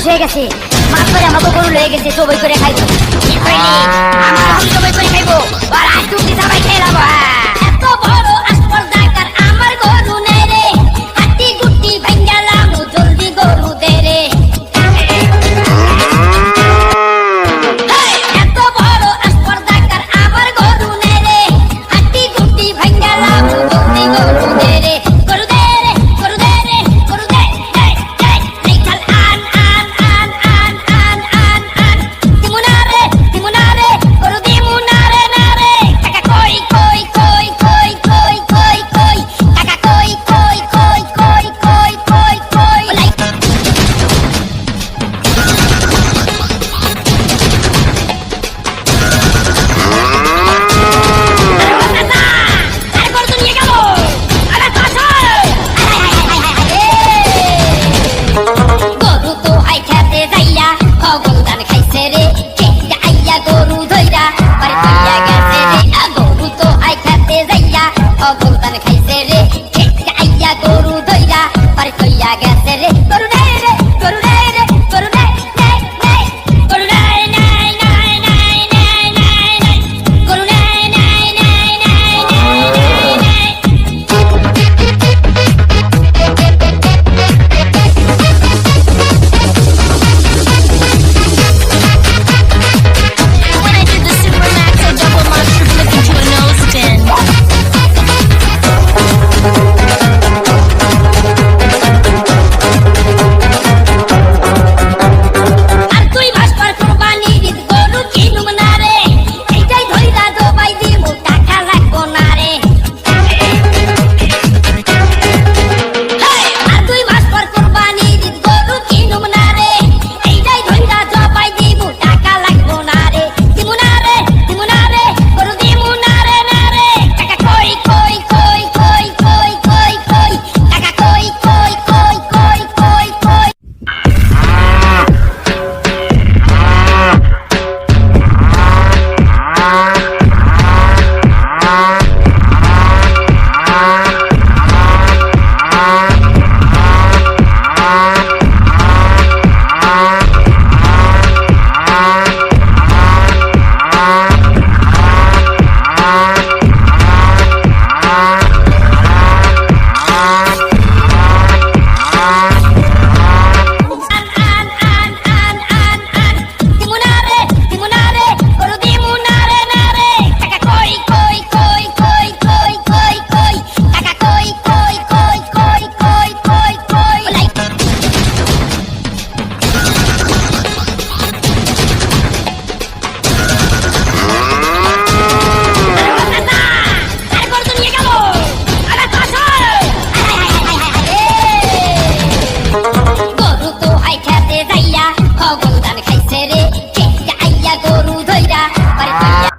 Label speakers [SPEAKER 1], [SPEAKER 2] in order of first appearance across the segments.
[SPEAKER 1] হয়ে গেছে, মাছ ধরে আমাকে গরু লয়ে গেছে, সবাই করে খাইবো। আমার সবাই করে খাইবো, আর আজ তুমি সবাই খেয়ে যাবো। এত বড় আসপর্দাকার আমার গরু নেই রে, হাতি গুটি ভাঙ্গালাম জলদি গরু দে রে। এত বড় আসপর্দাকার আমার গরু নেই রে, হাতি গুটি ভাঙ্গালাম জলদি গরু দে রে। গরু দে রে, গরু দে রে, গরু দে দে দে। নিকাল আন আন আন আন আন আন আন। দিমুনারে দিমুনারে, গরু দিমুনারে না রে। টাকা কই কই কই কই কই কই কই। টাকা কই কই কই কই কই কই কই। ওলাই গরু তো আই খেতে যাইয়া খগলদান খাইছে রে, খেতে আইয়া গরু ধইরা বাড়ি তুইয়া গেছে রে। গরু তো আই খেতে যাইয়া খগলদান খাইছে রে, খেতে আইয়া গরু ধইরা বাড়ি তুইয়া গেছে রে। গরু নাই রে, গরু নাই রে, গরু নাই নাই নাই। গরু নাই নাই নাই নাই নাই নাই নাই। গরু নাই নাই নাই নাই নাই নাই নাই।
[SPEAKER 2] When I did the Supermax, I doubled my triplet into a nose spin.
[SPEAKER 1] আর তুই ভাস্কর কোরবানি দিত গরু কিনুম না রে, এইটাই ধইরা দবাই দিমু টাকা লাগবো না রে। আর তুই ভাস্কর কোরবানি দিত গরু কিনুম না রে, এইটাই ধইরা দবাই দিমু টাকা লাগবো না রে। দিমু না রে, দিমু না রে, গরু দিমু না রে না রে। টাকা কই কই কই কই কই কই কই। টাকা কই কই কই কই কই কই। দিমুনারে দিমুনারে, গরু দিমুনারে না রে। টাকা কই কই কই কই কই কই কই। টাকা কই কই কই কই কই কই কই। ওলাই গরু তো নিয়ে গেল, আরে পাশে। গরু তো আই খেতে যাইয়া খগলদান খাইছে রে, খেতে আইয়া গরু ধইরা বাড়ি তুইয়া।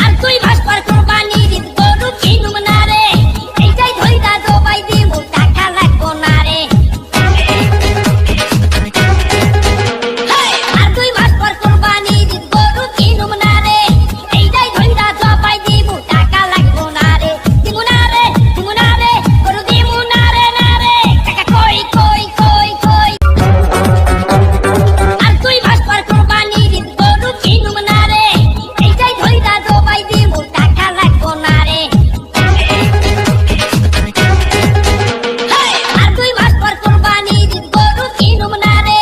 [SPEAKER 1] আর তুই ভাস্কর কোরবানি দিত গরু কিনুম না রে, এইটাই ধইরা দবাই দিমু টাকা লাগবো না রে। আর তুই ভাস্কর কোরবানি দিত গরু কিনুম না রে, এইটাই ধইরা দবাই দিমু টাকা লাগবো না রে। দিমু না রে, দিমু না রে, গরু দিমু না রে না রে। টাকা কই কই কই কই। আর তুই ভাস্কর কোরবানি দিত গরু কিনুম না রে, এইটাই ধইরা দবাই দিমু টাকা লাগবো না রে। আর তুই ভাস্কর কোরবানি দিত গরু কিনুম না রে,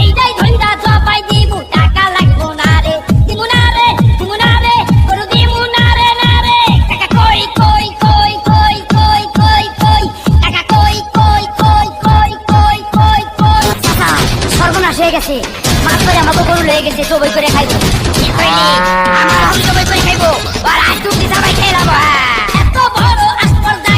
[SPEAKER 1] এইটাই ধইরা দবাই দিমু টাকা লাগবো না রে। দিমু না রে, দিমু না রে, গরু দিমু না রে না রে। টাকা কই কই কই কই কই কই কই। টাকা কই কই কই কই কই কই কই। সর্বনাশ হয়ে গেছে, মাছ ধরে আমাকে গরু লয়ে গেছে, সবাই করে খাইবো। আমার সবাই করে খাইবো, আর আজ তুমি সবাই খেয়ে যাবো। এত বড় আসপর্দা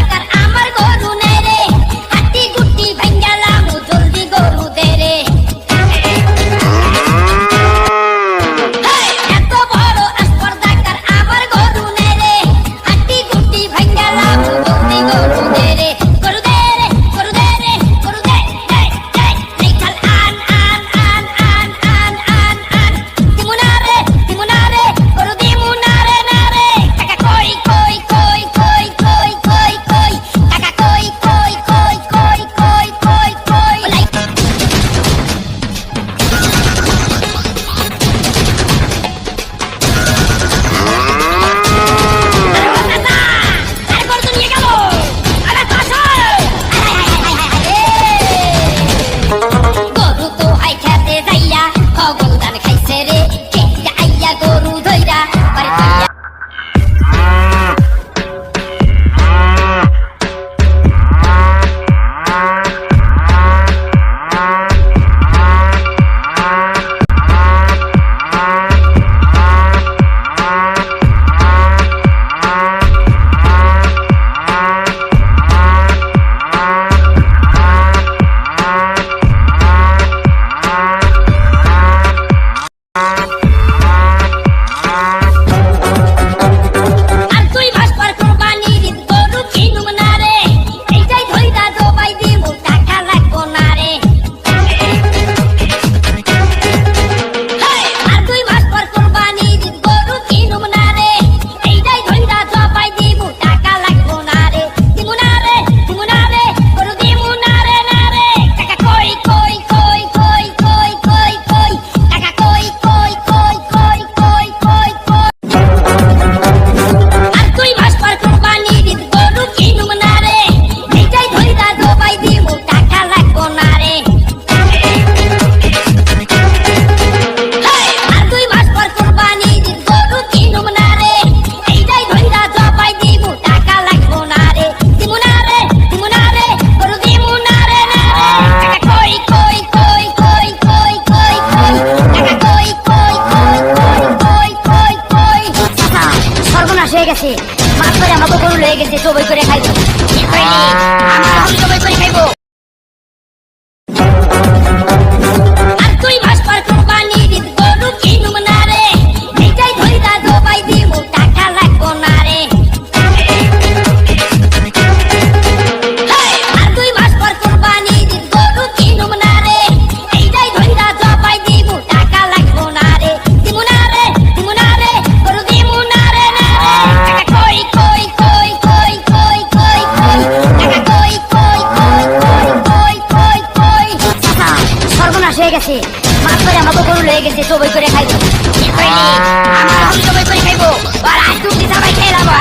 [SPEAKER 1] আমাকে গরু লয়ে গেছে সবাই করে খাইবো কি কইলি আমার আমি সবাই করে খাইবো আর তুই মাস পর কুরবানি ঈদ গরু কিনুম না রে এইটাই ধইরা জবাই দিব টাকা লাগবো না রে আর তুই মাস পর কুরবানি ঈদ গরু কিনুম না রে এইটাই ধইরা জবাই দিব টাকা লাগবো না রে দিমু না রে গরু দিমু না রে টাকা কই কই কই কই কই কই কই টাকা কই কই কই কই কই কই কই সর্বনাশ হয়ে গেছে মাছ করে আমাকে গরু লয়ে গেছে সবাই করে খাইবো কি কইলি আমার আমি সবাই করে খাইবো আর আজ দুটি সবাই খেলাবো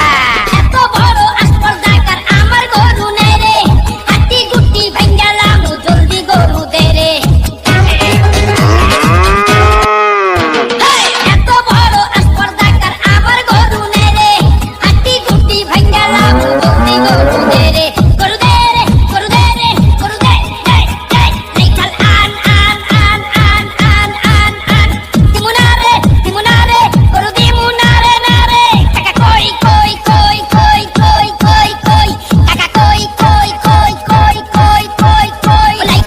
[SPEAKER 1] এত বড় আসপর্দাকার আমার গরু নেই রে হাতি গুটি ভাঙ্গালাম জলদি গরু দে রে এত বড় আসপর্দাকার আমার গরু নেই রে হাতি গুটি ভাঙ্গালাম জলদি গরু দে রে গরু দে রে গরু দে রে গরু দে দে দে এই খাল আন আন আন আন আন আন আন দিমু না রে গরু দিমু না রে টাকা কই কই কই কই কই কই কই টাকা কই কই কই কই কই কই কই লাই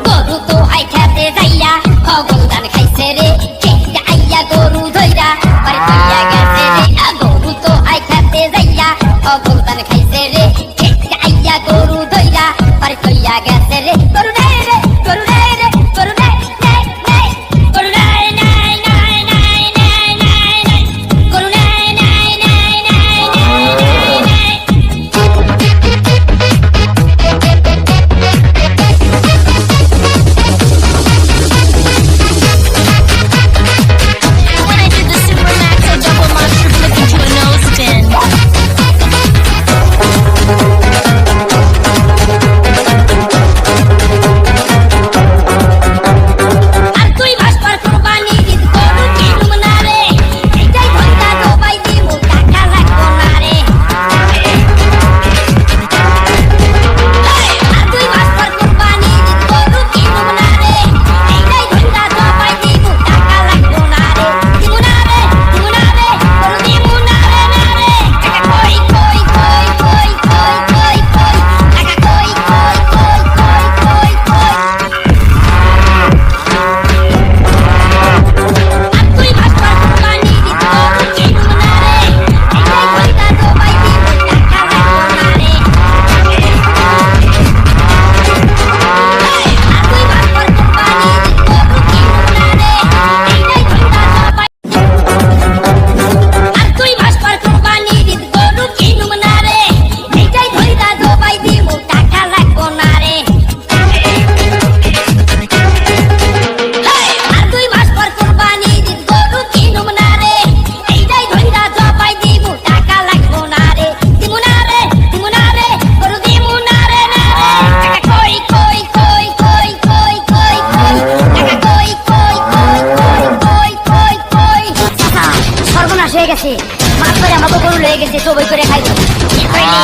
[SPEAKER 1] গরু তো আই খেতে যাইয়া খগলদান খাইছে রে কেটে আইয়া গরু ধইরা বাড়ি কইয়া গেছে রে গরু তো আই খেতে যাইয়া খগলদান খাইছে রে কেটে আইয়া গরু ধইরা বাড়ি কইয়া গেছে রে গরু দে রে গরু দে রে গরু দে দে দে গরু নাই নাই নাই নাই নাই নাই নাই গরু নাই নাই নাই নাই নাই নাই
[SPEAKER 2] When I did the super max, I double monster flip into a nose pin.
[SPEAKER 1] আর তুই মাস পর কুরবানি ঈদ গরু কিনুম না রে এইটাই ধইরা জবাই দিব টাকা লাগবো না রে আর তুই মাস পর কুরবানি ঈদ গরু কিনুম না রে এইটাই ধইরা জবাই দিব টাকা লাগবো না রে দিমু না রে গরু দিমু না রে টাকা কই কই কই কই কই কই কই টাকা কই কই কই কই কই কই আর তুই মাস পর কুরবানি ঈদ গরু কিনুম না রে এইটাই ধইরা জবাই দিব টাকা লাগবো না রে আর তুই মাস পর কুরবানি ঈদ গরু কিনুম না রে এইটাই ধইরা জবাই আর তুই মাস পর কুরবানি ঈদ গরু কিনুম না রে এইটাই ধইরা জবাই দিব টাকা লাগবো না রে আর তুই মাস পর কুরবানি ঈদ গরু কিনুম না রে এইটাই ধইরা জবাই দিব টাকা লাগবো না রে দিমু না রে গরু দিমু না রে টাকা কই কই কই কই কই কই কই টাকা কই কই কই কই কই কই কই সর্বনাশ হয়ে গেছে মাছ করে আমাকে গরু লয়ে গেছে সবাই করে খাইবো কি কইলি